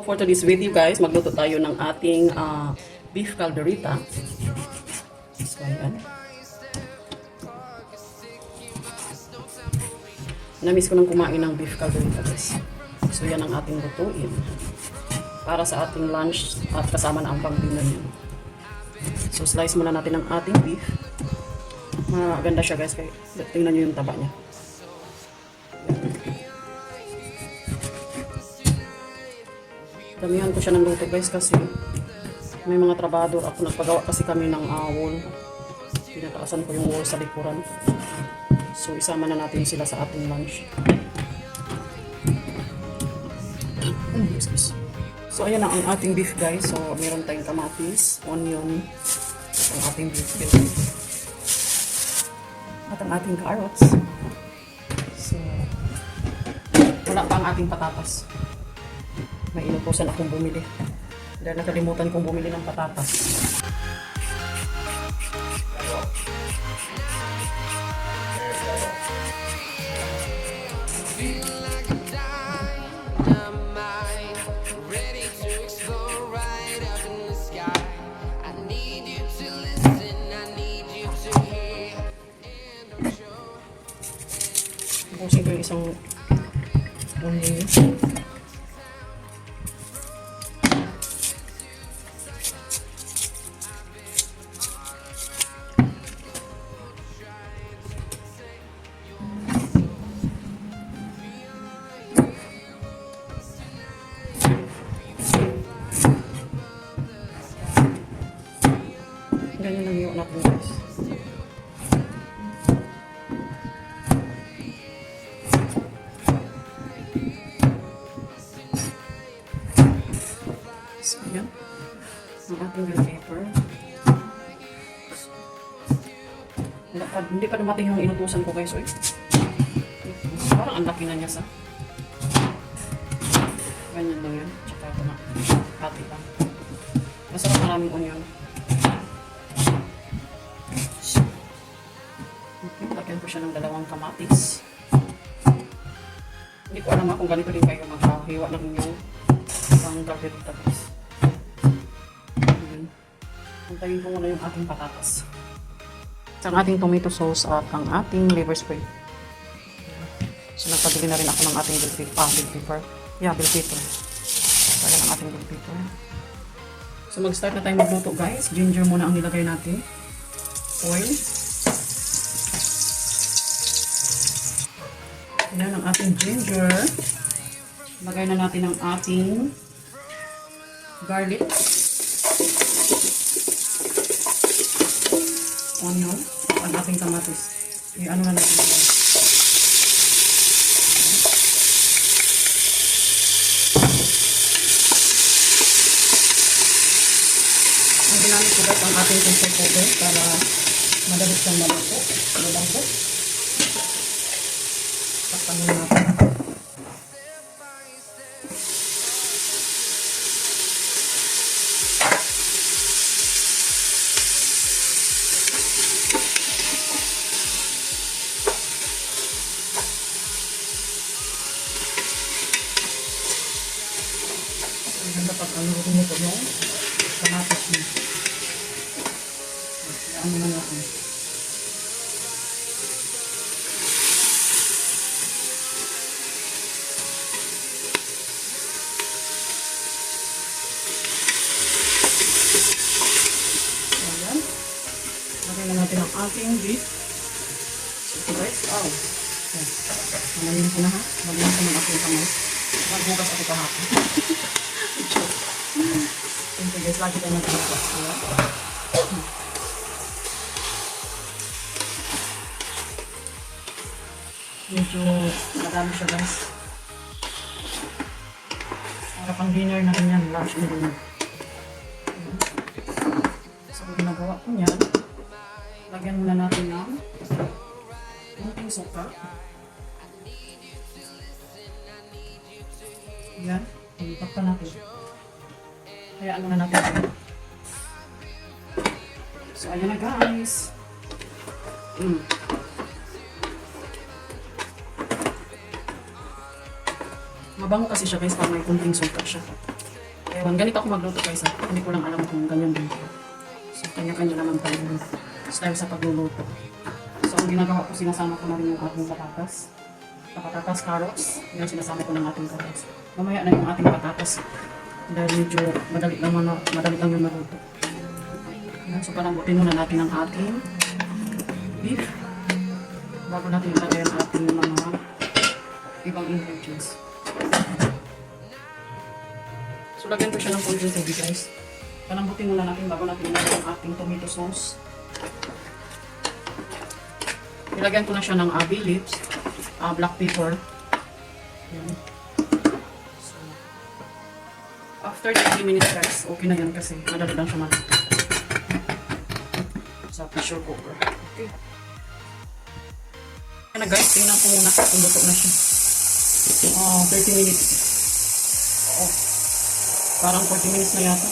For today's video guys, magluto tayo ng ating beef calderita. So ayan. Namiss ko nang kumain ng beef calderita guys. So yan ang ating lutuin. Para sa ating lunch at kasama na ang pangdinan yun. So slice muna natin ang ating beef. Maganda siya guys. Kaya tingnan nyo yung taba niya. Damihan ko siya ng luto guys kasi may mga trabador ako. Nagpagawa kasi kami ng wool. Pinataasan ko yung wool sa likuran. So isama na natin sila sa ating lunch. So ayan na ang ating beef guys. So meron tayong kamatis, onion, ang ating beef at ang ating carrots. So wala pa ang ating patatas. May inutusan akong bumili. Dahil nakalimutan kong bumili ng patatas. Busin ko yung isang onion. Ganyan lang yung natin guys. So yan. Ang ating bell pepper. Hindi pa dumating yung inutusan ko guys. Oy. Parang ang laki na niya sa. Ganyan lang yan. Tsaka ito na. Hati lang. Masarap maraming onion. Lagyan ko siya ng dalawang kamatis. Hindi ko alam kung ganito din kayo magkahiwa ng inyong pang calderita guys. Antayin ko muna yung ating patatas. Ang ating tomato sauce at ang ating liver spray. So nagpabili na rin ako ng ating bell pepper. Yeah, bell pepper. So ayan ang ating bell pepper. So mag-start na tayo magluto guys. Ginger muna ang nilagay natin. Oil. Ayan ang ating ginger. Lagay na natin ang ating garlic. Onion. Ang ating kamatis. Ano na natin. Ang ginamit ko guys ang ating pressure cooker para madalit siyang maluto. Malambot. Takpan muna natin. Ganda pag rumuto yung kamatis niya. Ano na natin. Ayan. Lagay na natin ang ating beef. So guys, wow. Malayin ko na ha. Malayin ko ng ating kamay. Magbukas ako kahapon. Siyempre guys, lagi tayo nagbukas. Medyo madami siya guys. Para pang dinner na rin yan, lunch and dinner. So ginagawa ko niyan, lagyan muna natin ng konting suka. Yan, takpan natin. Hayaan muna natin. So ayan na guys. Mabango kasi siya guys, pag may kunting suka siya. Ewan, ganito ako magluto guys. Hindi ko lang alam kung ganyan din. So, kanya-kanya naman tayo yung style sa pagluluto. So, ang ginagawa ko, sinasama ko na rin yung ating patatas. Patatas, carrots. Yan, sinasama ko ng ating carrots. Mamaya na yung ating patatas. Dahil medyo madali lang yung maluto. Yan, so, palambutin muna natin ang ating beef. Bago natin ilagay ang ating mga ibang ingredients. So, lagyan ko siya ng konting tubig guys. Palambutin muna natin bago natin ilagay ang ating tomato sauce. Ilagyan ko na siya ng bay leaves, black pepper. Yan. So, after 30 minutes guys, okay na yan kasi madali lang siya matuto. Sa pressure cooker. Okay. Yan na guys, tingnan ko muna kung luto na siya. 30 minutes. Parang 40 minutes na yata.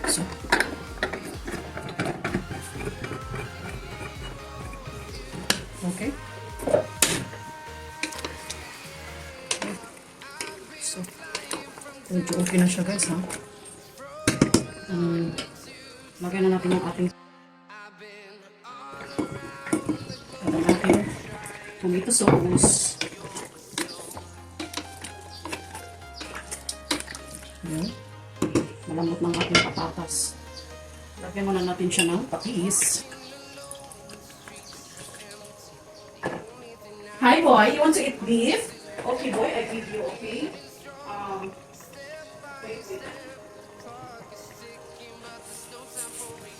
So. Okay. So. Medyo okay na siya guys ha. Lagyan na natin yung ating tomato sauce. Ayan. Malambot ng ating patatas. Lagyan muna natin siya ng patis. Hi boy, you want to eat beef? Okay boy, I give you, okay? Wait.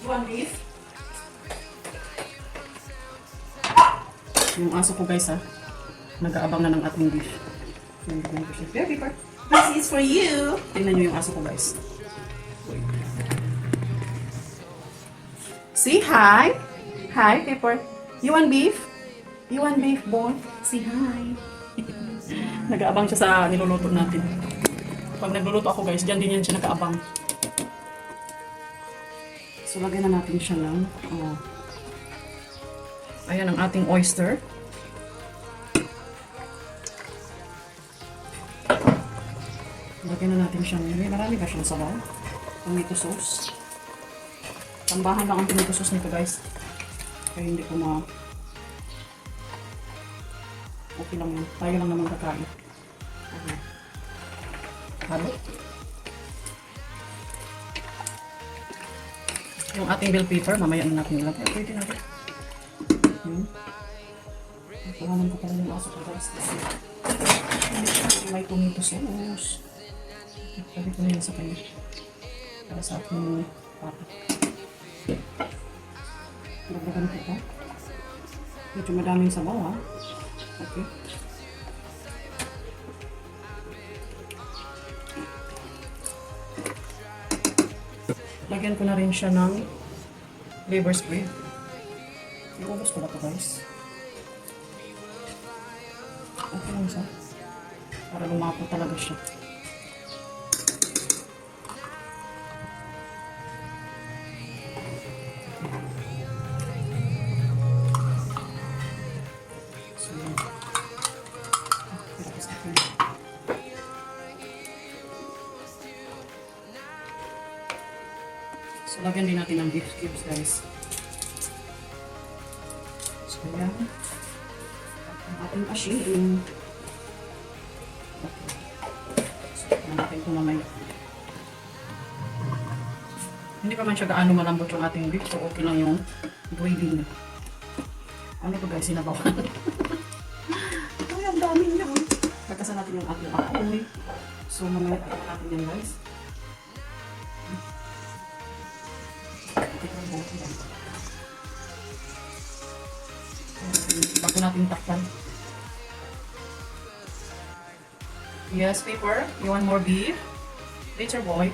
You want beef? Yung aso ko guys ha, nag-aabang na ng ating beef. Baby part. This is for you. Tingnan nyo yung aso ko guys. Say hi. Hi, Pepper. You want beef? You want beef, boy? Say hi. Nag-aabang siya sa niluluto natin. Pag nagluluto ako guys, dyan din yan siya nag-aabang. So lagyan na natin siya ng ayan ang ating oyster. Lagyan na natin siyang, marami ba siyang sabaw? Tomato sauce. Tambahan lang ang tomato sauce nito guys. Kaya hindi ko okay lang yan. Tayo lang naman kakain. Halo. Yung ating bell pepper, mamaya na natin ilagay. Pwede natin. Kuhanan ko pala yung aso ko guys. May tomato sauce. Sabi ko na yun sa kanya. Para sa ating papa. Dagdagan ko ito. Medyo madaming sabaw ha. Okay. Lagyan ko na rin siya ng flavor spread. Iubos ko na ito guys. Okay lang siya. Para lumapo talaga siya. So, lagyan din natin ng beef cubes guys. So, yan. Ang ating asin. Okay. So, natin ito mamaya. Hindi pa man siya gaano malambot yung ating beef. So, okay lang yung gravy niya. Ano ito guys? Sinabawan. Ay, ang dami niya. Kakasan natin yung ating apoy. So, mamaya natin yan guys. Bago natin takpan. Yes, Pepper. You want more beef? Later, boy.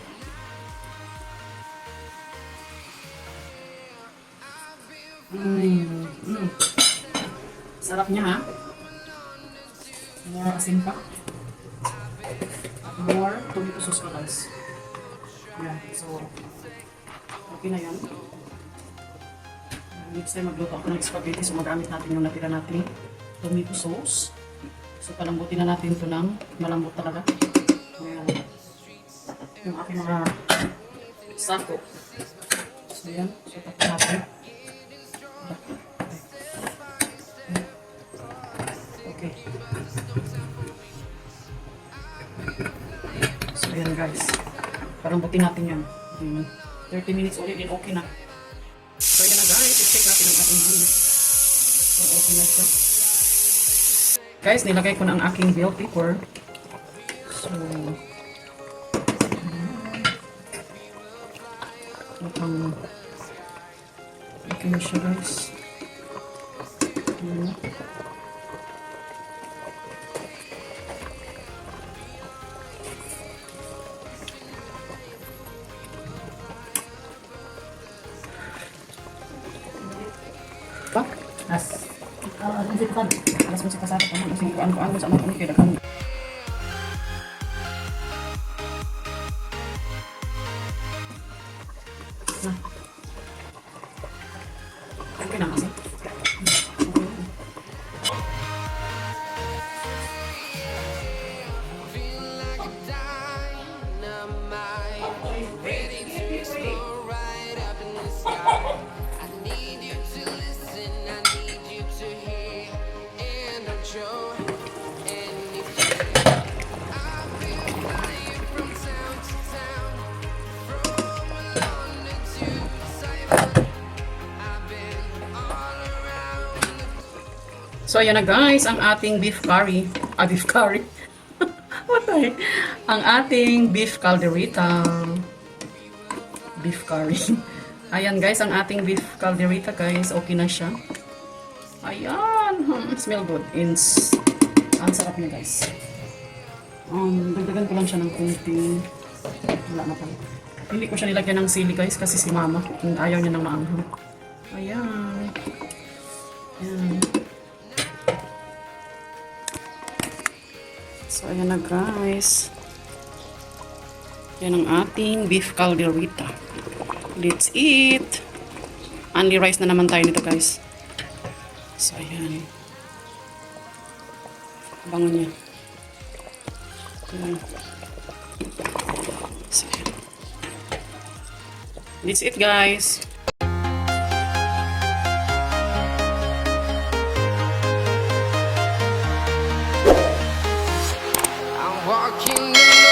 Sarap niya ha. More asin pa. More tomato sauce pa guys. Yeah, so okay na yan. Next time magluto ako ng spaghetti, so magamit natin yung natira natin tomato sauce. So palambutin na natin ito ng malambot talaga. Ayan. Yung aking mga sako. So yan, so tapos natin. Okay. So yan guys. Palambutin natin yan. 30 minutes ulit din okay na. So yan na guys, i-check natin ang ating beef. So okay na siya. Guys, nilagay ko na ang aking bell pepper. So okay na siya guys. Pak, alas musik kasama ko kasi kuan sa mga kaya kan. Okay na kasi. So, ayan na guys, ang ating beef curry. Beef curry. What the heck? Ang ating beef calderita. Beef curry. Ayan guys, ang ating beef calderita guys. Okay na siya. Ayan. Smell good. Ang sarap niya guys. Dagdagan ko lang siya ng konting. Wala na pala. Hindi ko siya nilagyan ng sili guys kasi si mama. Ayaw niya ng maanghang. Ayan. Ayan. So, ayan na guys. Yan ang ating beef calderita. Let's eat. Only rice na naman tayo nito guys. So, ayan. Bango niya. Ayan. So, ayan. Let's eat guys. Walking in